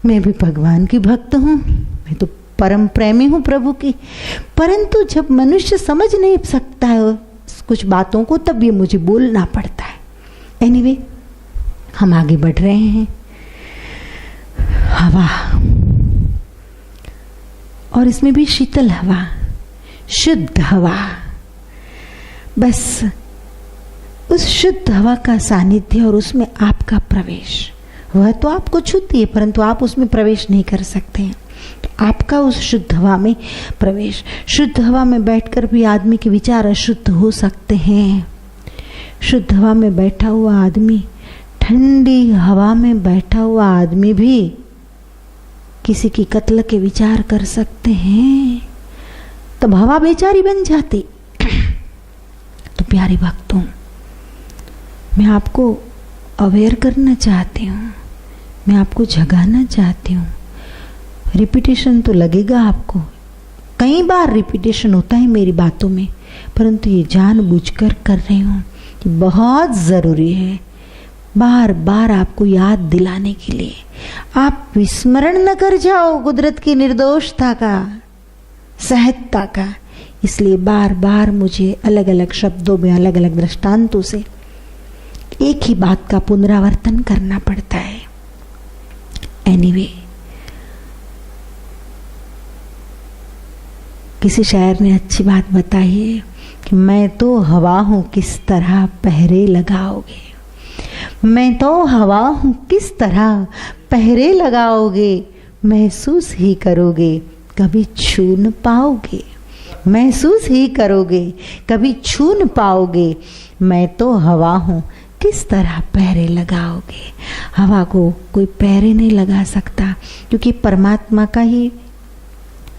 मैं भी भगवान की भक्त हूँ, मैं तो परम प्रेमी हूँ प्रभु की। परंतु जब मनुष्य समझ नहीं सकता है कुछ बातों को, तब ये मुझे बोलना पड़ता है। एनीवे, हम आगे बढ़ रहे हैं। हवा, और इसमें भी शीतल हवा, शुद्ध हवा। बस उस शुद्ध हवा का सानिध्य और उसमें आपका प्रवेश, वह तो आपको छूती है परंतु आप उसमें प्रवेश नहीं कर सकते हैं। आपका उस शुद्ध हवा में प्रवेश, शुद्ध हवा में बैठकर भी आदमी के विचार अशुद्ध हो सकते हैं। शुद्ध हवा में बैठा हुआ आदमी, ठंडी हवा में बैठा हुआ आदमी भी किसी की कत्ल के विचार कर सकते हैं। तब हवा बेचारी बन जाती। तो प्यारे भक्तों, मैं आपको अवेयर करना चाहती हूँ, मैं आपको जगाना चाहती हूँ। रिपीटेशन तो लगेगा आपको, कई बार रिपीटेशन होता है मेरी बातों में, परंतु ये जानबूझकर कर रही हूँ। बहुत ज़रूरी है बार बार आपको याद दिलाने के लिए। आप विस्मरण न कर जाओ कुदरत की निर्दोषता का, सहजता का। इसलिए बार बार मुझे अलग अलग शब्दों में, अलग अलग दृष्टांतों से एक ही बात का पुनरावर्तन करना पड़ता है। एनीवे, किसी शायर ने अच्छी बात बताई है कि मैं तो हवा हूं किस तरह पहरे लगाओगे, मैं तो हवा हूं किस तरह पहरे लगाओगे, महसूस ही करोगे कभी छू न पाओगे, महसूस ही करोगे कभी छू न पाओगे, मैं तो हवा हूं किस तरह पहरे लगाओगे। हवा को कोई पहरे नहीं लगा सकता, क्योंकि परमात्मा का ही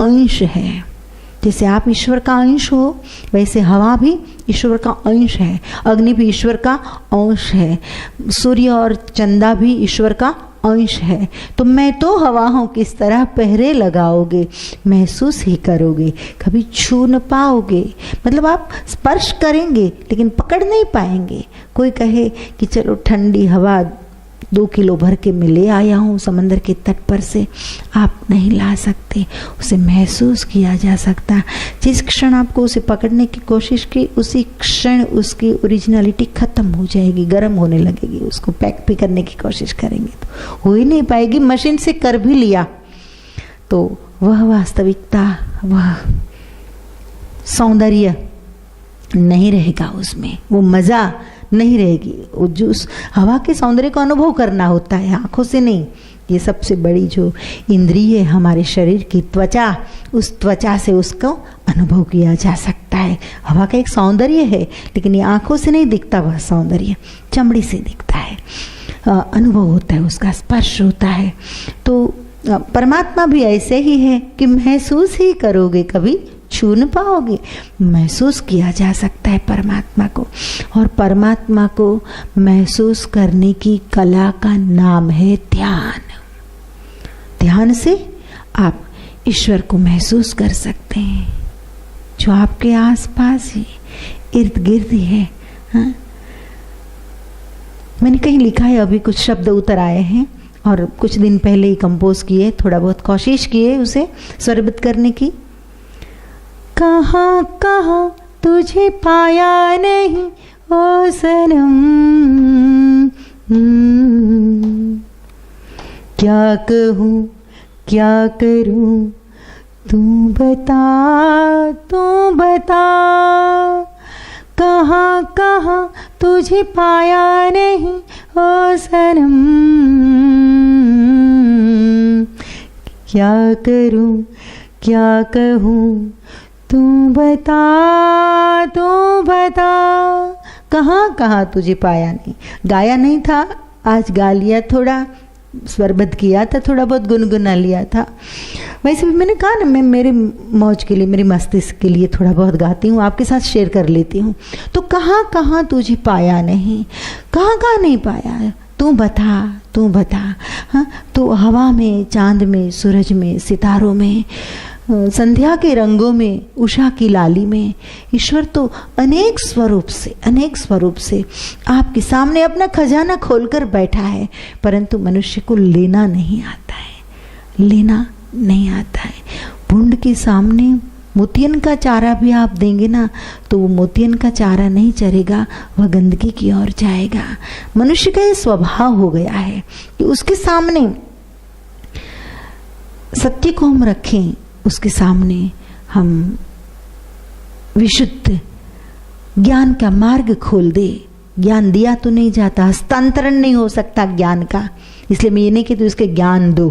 अंश है। जैसे आप ईश्वर का अंश हो, वैसे हवा भी ईश्वर का अंश है, अग्नि भी ईश्वर का अंश है, सूर्य और चंदा भी ईश्वर का अंश है। तो मैं तो हवा हूँ किस तरह पहरे लगाओगे, महसूस ही करोगे कभी छू न पाओगे। मतलब आप स्पर्श करेंगे लेकिन पकड़ नहीं पाएंगे। कोई कहे कि चलो ठंडी हवा 2 किलो भर के मैं ले आया हूँ समंदर के तट पर से, आप नहीं ला सकते। उसे महसूस किया जा सकता। जिस क्षण आपको उसे पकड़ने की कोशिश की, उसी क्षण उसकी ओरिजिनलिटी खत्म हो जाएगी, गर्म होने लगेगी। उसको पैक भी करने की कोशिश करेंगे तो हो ही नहीं पाएगी। मशीन से कर भी लिया तो वह वास्तविकता, वह सौंदर्य नहीं रहेगा उसमें, वो मज़ा नहीं रहेगी। जो उस हवा के सौंदर्य को अनुभव करना होता है, आंखों से नहीं। ये सबसे बड़ी जो इंद्रिय है हमारे शरीर की, त्वचा, उस त्वचा से उसको अनुभव किया जा सकता है। हवा का एक सौंदर्य है, लेकिन ये आंखों से नहीं दिखता, वह सौंदर्य चमड़ी से दिखता है, अनुभव होता है, उसका स्पर्श होता है। तो परमात्मा भी ऐसे ही है कि महसूस ही करोगे कभी छू न पाओगे। महसूस किया जा सकता है परमात्मा को, और परमात्मा को महसूस करने की कला का नाम है ध्यान। ध्यान से आप ईश्वर को महसूस कर सकते हैं, जो आपके आसपास ही इर्द गिर्द ही है। हाँ? मैंने कहीं लिखा है, अभी कुछ शब्द उतर आए हैं और कुछ दिन पहले ही कंपोज किए, थोड़ा बहुत कोशिश किए उसे स्वरबद्ध करने की। कहाँ कहाँ तुझे पाया नहीं ओ सनम, क्या कहूँ क्या करूँ तू बता, तू बता। कहाँ कहाँ तुझे पाया नहीं ओ सनम, क्या करूँ क्या कहूँ तू बता, तू बता। कहाँ कहाँ तुझे पाया नहीं, गाया नहीं था, आज गा लिया, थोड़ा स्वरबद्ध किया था, थोड़ा बहुत गुनगुना लिया था। वैसे भी मैंने कहा ना, मैं मेरे मौज के लिए, मेरे मस्तिष्क के लिए थोड़ा बहुत गाती हूँ, आपके साथ शेयर कर लेती हूँ। तो कहाँ कहाँ तुझे पाया नहीं, कहाँ कहाँ नहीं पाया, तू बता, तू बता। हाँ, तो हवा में, चांद में, सूरज में, सितारों में, संध्या के रंगों में, उषा की लाली में, ईश्वर तो अनेक स्वरूप से आपके सामने अपना खजाना खोलकर बैठा है, परंतु मनुष्य को लेना नहीं आता है। लेना नहीं आता है। भुंड के सामने मोतियन का चारा भी आप देंगे ना तो वो मोतियन का चारा नहीं चरेगा, वह गंदगी की ओर जाएगा। मनुष्य का ये स्वभाव हो गया है कि उसके सामने सत्य को हम रखें, उसके सामने हम विशुद्ध ज्ञान का मार्ग खोल दे। ज्ञान दिया तो नहीं जाता, हस्तांतरण नहीं हो सकता ज्ञान का। इसलिए मैं ये नहीं कहती उसके ज्ञान दो,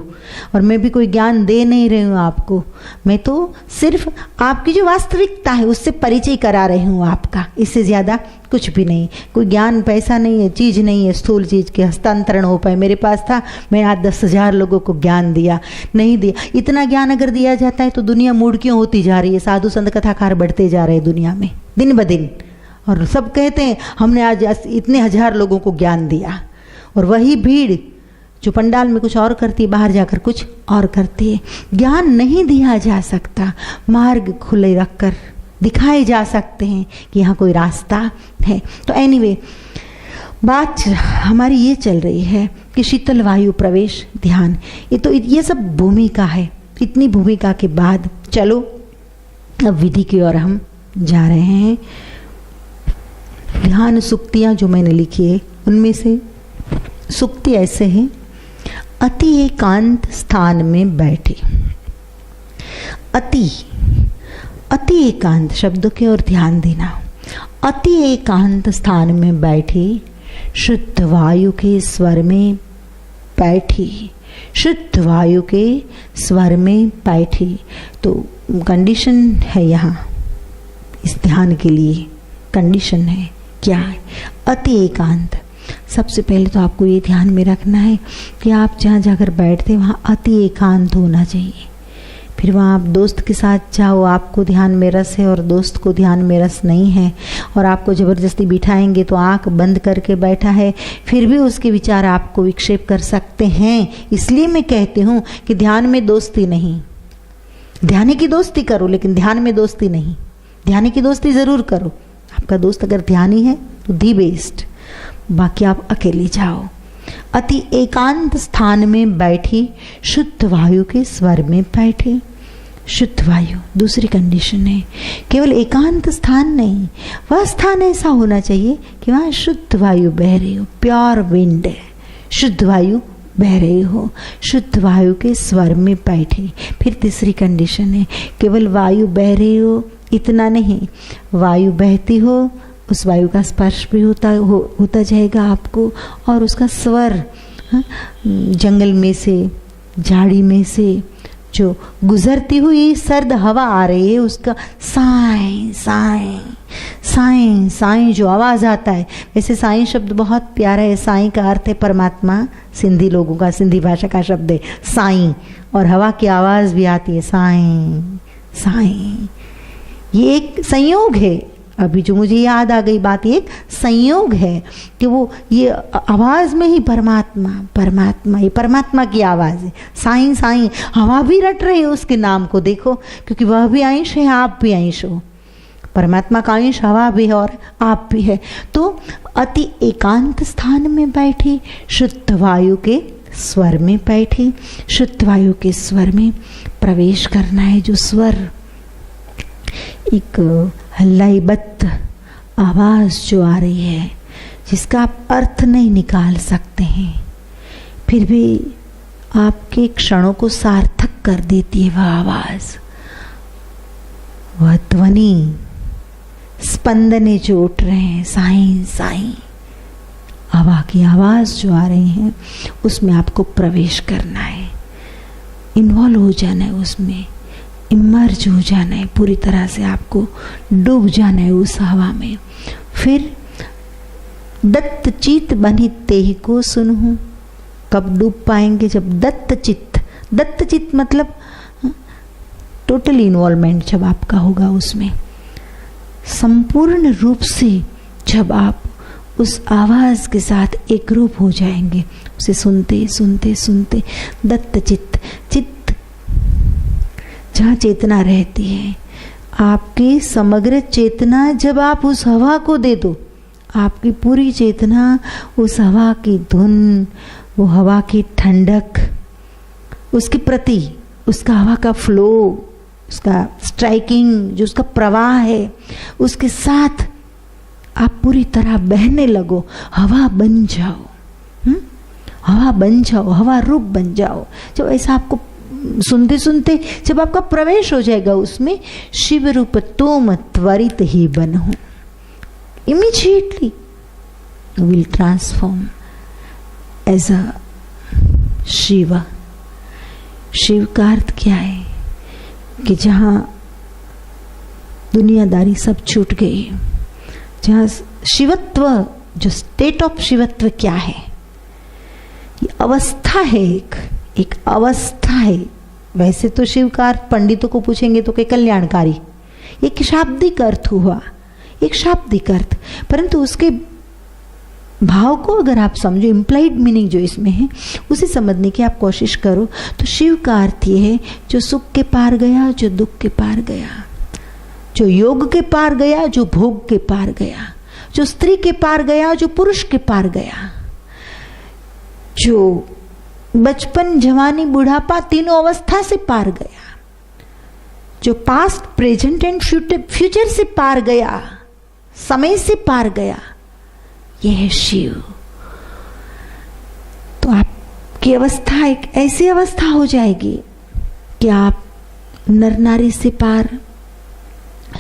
और मैं भी कोई ज्ञान दे नहीं रही हूँ आपको। मैं तो सिर्फ आपकी जो वास्तविकता है उससे परिचय करा रही हूँ आपका, इससे ज़्यादा कुछ भी नहीं। कोई ज्ञान पैसा नहीं है, चीज़ नहीं है, स्थूल चीज़ के हस्तांतरण हो पाए। मेरे पास था, मैं आज 10,000 लोगों को ज्ञान दिया, नहीं दिया। इतना ज्ञान अगर दिया जाता है तो दुनिया मूड क्यों होती जा रही है? साधु संत कथाकार बढ़ते जा रहे हैं दुनिया में दिन ब दिन, और सब कहते हैं हमने आज इतने 1000 लोगों को ज्ञान दिया। और वही भीड़ जो पंडाल में कुछ और करती है, बाहर जाकर कुछ और करती है। ज्ञान नहीं दिया जा सकता, मार्ग खुले रखकर दिखाए जा सकते हैं कि यहाँ कोई रास्ता है। तो एनीवे, बात हमारी ये चल रही है कि शीतल वायु प्रवेश ध्यान, ये सब भूमिका है। इतनी भूमिका के बाद चलो अब विधि की ओर हम जा रहे हैं। ध्यान सुक्तियाँ जो मैंने लिखी है उनमें से सुक्ति ऐसे है, अति एकांत स्थान में बैठे। अति एकांत शब्दों की ओर ध्यान देना। अति एकांत स्थान में बैठे, शुद्ध वायु के स्वर में बैठी, शुद्ध वायु के स्वर में बैठी। तो कंडीशन है यहाँ इस ध्यान के लिए, कंडीशन है क्या है? अति एकांत। सबसे पहले तो आपको ये ध्यान में रखना है कि आप जहाँ जाकर बैठते वहाँ अति एकांत होना चाहिए। फिर वहाँ आप दोस्त के साथ जाओ, आपको ध्यान में रस है और दोस्त को ध्यान में रस नहीं है, और आपको ज़बरदस्ती बिठाएंगे तो आँख बंद करके बैठा है, फिर भी उसके विचार आपको विक्षेप कर सकते हैं। इसलिए मैं कहती हूँ कि ध्यान में दोस्ती नहीं। ध्यान की दोस्ती करो लेकिन ध्यान में दोस्ती नहीं। ध्यान की दोस्ती ज़रूर करो, आपका दोस्त अगर ध्यानी है तो दी बेस्ट, बाकी आप अकेले जाओ। अति एकांत स्थान में बैठी, शुद्ध वायु के स्वर में बैठे। शुद्ध वायु दूसरी कंडीशन है। केवल एकांत स्थान नहीं, वह स्थान ऐसा होना चाहिए कि वहाँ शुद्ध वायु बह रही हो, प्योर विंड है, शुद्ध वायु बह रही हो, शुद्ध वायु के स्वर में बैठे। फिर तीसरी कंडीशन है, केवल वायु बह रही हो इतना नहीं, वायु बहती हो, उस वायु का स्पर्श भी होता जाएगा आपको, और उसका स्वर जंगल में से, झाड़ी में से जो गुजरती हुई सर्द हवा आ रही है, उसका साएं साएं साएं साएं जो आवाज़ आता है। वैसे साएं शब्द बहुत प्यारा है। साईं का अर्थ है परमात्मा, सिंधी लोगों का, सिंधी भाषा का शब्द है साईं, और हवा की आवाज़ भी आती है साएं साएं। ये एक संयोग है। अभी जो मुझे याद आ गई बात, ये एक संयोग है कि वो ये आवाज़ में ही परमात्मा परमात्मा, ये परमात्मा की आवाज़ है। साईं साईं, हवा भी रट रही है उसके नाम को, देखो, क्योंकि वह भी अंश है, आप भी अंश हो। परमात्मा का अंश हवा भी है और आप भी है। तो अति एकांत स्थान में बैठी, शुद्ध वायु के स्वर में बैठी। शुद्ध वायु के स्वर में प्रवेश करना है। जो स्वर एक हल्लाईबद्ध आवाज़ जो आ रही है, जिसका आप अर्थ नहीं निकाल सकते हैं, फिर भी आपके क्षणों को सार्थक कर देती है वह आवाज़, वह ध्वनि, स्पंदने जो उठ रहे हैं, साईं साईं, हवा की आवाज़ जो आ रही है, उसमें आपको प्रवेश करना है, इन्वॉल्व हो जाना है, उसमें इमर्ज हो जाना है, पूरी तरह से आपको डूब जाना है उस हवा में। फिर दत्त चित्त बनी तेहि को सुनहूं। कब डूब पाएंगे? जब दत्त चित्त मतलब टोटल इन्वॉल्वमेंट जब आपका होगा उसमें, संपूर्ण रूप से जब आप उस आवाज़ के साथ एक रूप हो जाएंगे, उसे सुनते सुनते सुनते। दत्त चित्त जहाँ चेतना रहती है, आपकी समग्र चेतना जब आप उस हवा को दे दो, आपकी पूरी चेतना उस हवा की धुन, वो हवा की ठंडक, उसके प्रति, उसका हवा का फ्लो, उसका स्ट्राइकिंग, जो उसका प्रवाह है, उसके साथ आप पूरी तरह बहने लगो, हवा बन जाओ, हवा बन जाओ, हवा रूप बन जाओ। जब ऐसा आपको सुनते सुनते जब आपका प्रवेश हो जाएगा उसमें, शिव रूप तुम त्वरित ही बनो, immediately will transform as a Shiv. Shiv का अर्थ क्या है कि जहाँ दुनियादारी सब छूट गई, जहाँ शिवत्व, जो स्टेट ऑफ शिवत्व क्या है, ये अवस्था है, एक अवस्था है। वैसे तो शिव का अर्थ पंडितों को पूछेंगे तो कि कल्याणकारी, एक शाब्दिक अर्थ हुआ, एक शाब्दिक अर्थ, परंतु उसके भाव को अगर आप समझो, इम्प्लाइड मीनिंग जो इसमें है उसे समझने की आप कोशिश करो, तो शिव का अर्थ ये है जो सुख के पार गया, जो दुख के पार गया, जो योग के पार गया, जो भोग के पार गया, जो स्त्री के पार गया, जो पुरुष के पार गया, जो बचपन, जवानी, बुढ़ापा तीनों अवस्था से पार गया, जो पास्ट, प्रेजेंट एंड फ्यूचर से पार गया, समय से पार गया, यह है शिव। तो आपकी अवस्था एक ऐसी अवस्था हो जाएगी कि आप नर नारी से पार,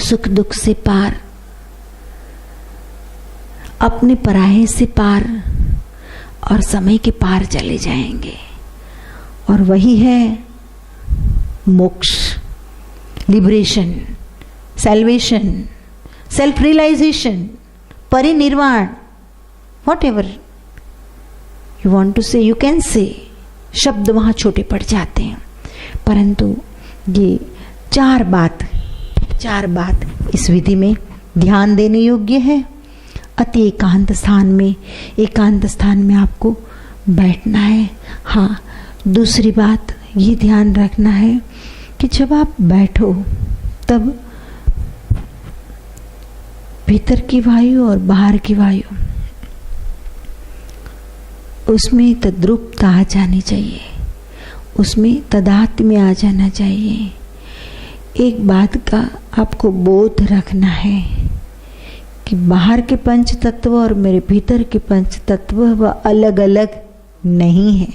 सुख दुख से पार, अपने पराये से पार और समय के पार चले जाएंगे। और वही है मोक्ष, liberation, salvation, self realisation, parinirvana, whatever you want to say, you can say। शब्द वहाँ छोटे पड़ जाते हैं, परंतु ये चार बात इस विधि में ध्यान देने योग्य है। अति एकांत स्थान में आपको बैठना है। हाँ, दूसरी बात ये ध्यान रखना है कि जब आप बैठो तब भीतर की वायु और बाहर की वायु, उसमें तद्रूपता आ जानी चाहिए, उसमें तदात्म्य आ जाना चाहिए। एक बात का आपको बोध रखना है कि बाहर के पंच तत्व और मेरे भीतर के पंच तत्व वह अलग अलग नहीं है।